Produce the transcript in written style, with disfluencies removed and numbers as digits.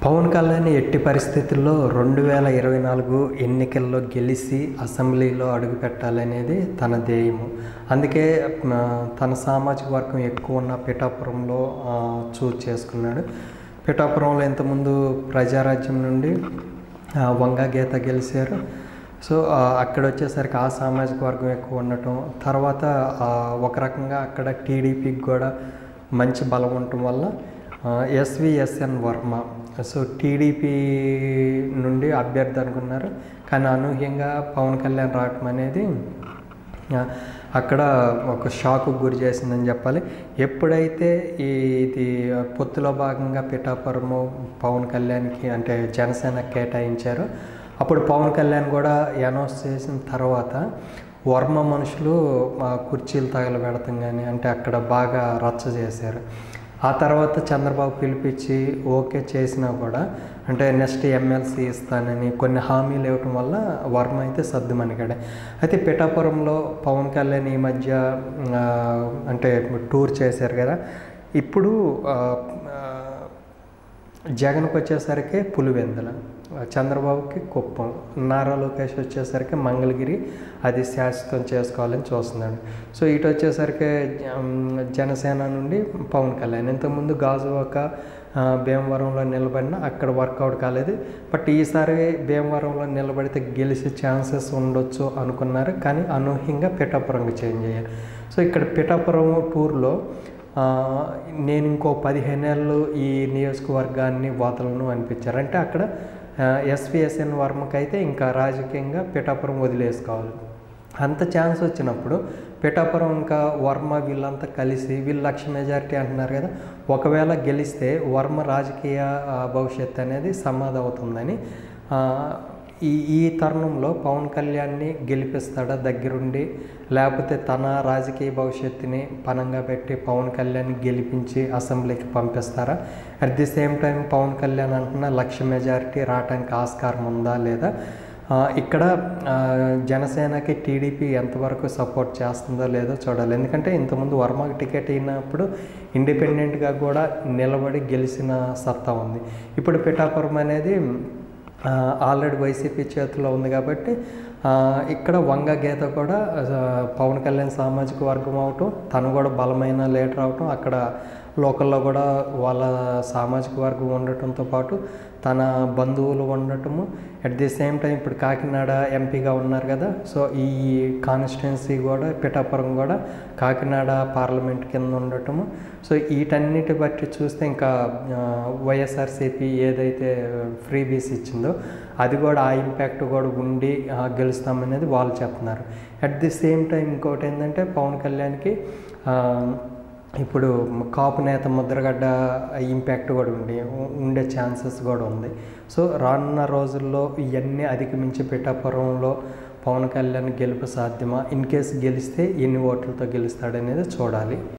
పవన్ కళ్యాణ్ ఎట్టి పరిస్థితుల్లో 2024 ఎన్నికల్లో గెలిచి అసెంబ్లీలో అడుగుపెట్టాలనేది తన ధ్యేయము. అందుకే తన సామాజిక వర్గం ఎక్కువ ఉన్న పిఠాపురంలో చూజ్ చేసుకున్నాడు. పిఠాపురంలో ఇంతకుముందు ప్రజారాజ్యం నుండి వంగ గీత గెలిచారు. సో అక్కడ వచ్చేసరికి ఆ సామాజిక వర్గం ఎక్కువ ఉండటం, తర్వాత ఒక రకంగా అక్కడ టీడీపీకి కూడా మంచి బలం ఉండటం వల్ల ఎస్విఎస్ఎన్ వర్మ సో టీడీపీ నుండి అభ్యర్థి అనుకున్నారు. కానీ అనూహ్యంగా పవన్ కళ్యాణ్ రావటం అనేది అక్కడ ఒక షాకు గురి చేసిందని చెప్పాలి. ఎప్పుడైతే ఇది పొత్తులో భాగంగా పిఠాపురము పవన్ కళ్యాణ్కి అంటే జనసేన కేటాయించారో అప్పుడు పవన్ కళ్యాణ్ కూడా అనౌన్స్ చేసిన తర్వాత వర్మ మనుషులు కుర్చీలు తగలబెడతాం కానీ అంటే అక్కడ బాగా రచ్చ చేశారు. ఆ తర్వాత చంద్రబాబు పిలిపించి ఓకే చేసినా కూడా అంటే నెక్స్ట్ ఎమ్మెల్సీ ఇస్తానని కొన్ని హామీలు ఇవ్వటం వల్ల వర్మ అయితే సర్దుమణిగాడు. అయితే పిఠాపురంలో పవన్ కళ్యాణ్ ఈ మధ్య అంటే టూర్ చేశారు కదా. ఇప్పుడు జగన్కి వచ్చేసరికి పులివెందుల, చంద్రబాబుకి కుప్పం, నారా లోకేష్ వచ్చేసరికి మంగళగిరి అది శాశ్వతం చేసుకోవాలని చూస్తున్నాడు. సో ఇటు వచ్చేసరికి జనసేన నుండి పవన్ కళ్యాణ్ ఇంతకుముందు గాజువాక భీమవరంలో నిలబడినా అక్కడ వర్కౌట్ కాలేదు. బట్ ఈసారి భీమవరంలో నిలబడితే గెలిచే ఛాన్సెస్ ఉండొచ్చు అనుకున్నారు. కానీ అనూహ్యంగా పిఠాపురంకి చేంజ్ అయ్యారు. సో ఇక్కడ పిఠాపురం టూర్లో నేను ఇంకో 15 ఏళ్ళు ఈ నియోజకవర్గాన్ని వదలను అనిపించారు. అంటే అక్కడ ఎస్విఎస్ఎన్ వర్మకైతే ఇంకా రాజకీయంగా పిఠాపురం వదిలేసుకోవాలి. అంత ఛాన్స్ వచ్చినప్పుడు పిఠాపురం ఇంకా వర్మ వీళ్ళంతా కలిసి వీళ్ళు 1,00,000 మెజారిటీ అంటున్నారు కదా. ఒకవేళ గెలిస్తే వర్మ రాజకీయ భవిష్యత్తు అనేది సమాధి అవుతుందని ఈ తరుణంలో పవన్ కళ్యాణ్ని గెలిపిస్తాడా దగ్గరుండి, లేకపోతే తన రాజకీయ భవిష్యత్తుని పనంగా పెట్టి పవన్ కళ్యాణ్ని గెలిపించి అసెంబ్లీకి పంపిస్తారా? At the same time Pawan Kalyan అంటున్న 1,00,000 మెజారిటీ రావడానికి ఆస్కారం ఉందా లేదా? ఇక్కడ జనసేనకి టీడీపీ ఎంతవరకు సపోర్ట్ చేస్తుందో లేదో చూడాలి. ఎందుకంటే ఇంతకుముందు వర్మకి టికెట్ అయినప్పుడు ఇండిపెండెంట్గా కూడా నిలబడి గెలిచిన సత్తా ఉంది. ఇప్పుడు పిఠాపురం అనేది ఆల్రెడీ వైసీపీ చేతిలో ఉంది కాబట్టి ఇక్కడ వంగ గీత కూడా పవన్ కళ్యాణ్ సామాజిక వర్గం అవటం, తను కూడా బలమైన లీడర్ అవటం, అక్కడ లోకల్లో కూడా వాళ్ళ సామాజిక వర్గం ఉండటంతో పాటు తన బంధువులు ఉండటము, అట్ ది సేమ్ టైం ఇప్పుడు కాకినాడ ఎంపీగా ఉన్నారు కదా. సో ఈ కాన్స్టిట్యున్సీ కూడా పిఠాపురం కూడా కాకినాడ పార్లమెంట్ కింద ఉండటము. సో వీటన్నిటి బట్టి చూస్తే ఇంకా వైఎస్ఆర్సీపీ ఏదైతే ఫ్రీ బీస్ ఇచ్చిందో అది కూడా ఆ ఇంపాక్ట్ కూడా ఉండి గెలుస్తామనేది వాళ్ళు చెప్తున్నారు. అట్ ది సేమ్ టైం ఇంకోటి ఏంటంటే పవన్ కళ్యాణ్కి ఇప్పుడు కాపు నేత ముద్రగడ్డ ఇంపాక్ట్ కూడా ఉండే ఛాన్సెస్ కూడా ఉంది. సో రానున్న రోజుల్లో ఇవన్నీ అధిగమించి పిఠాపురంలో పవన్ కళ్యాణ్ గెలుపు సాధ్యమా? ఇన్ కేసు గెలిస్తే ఎన్ని ఓట్లతో గెలుస్తాడనేది చూడాలి.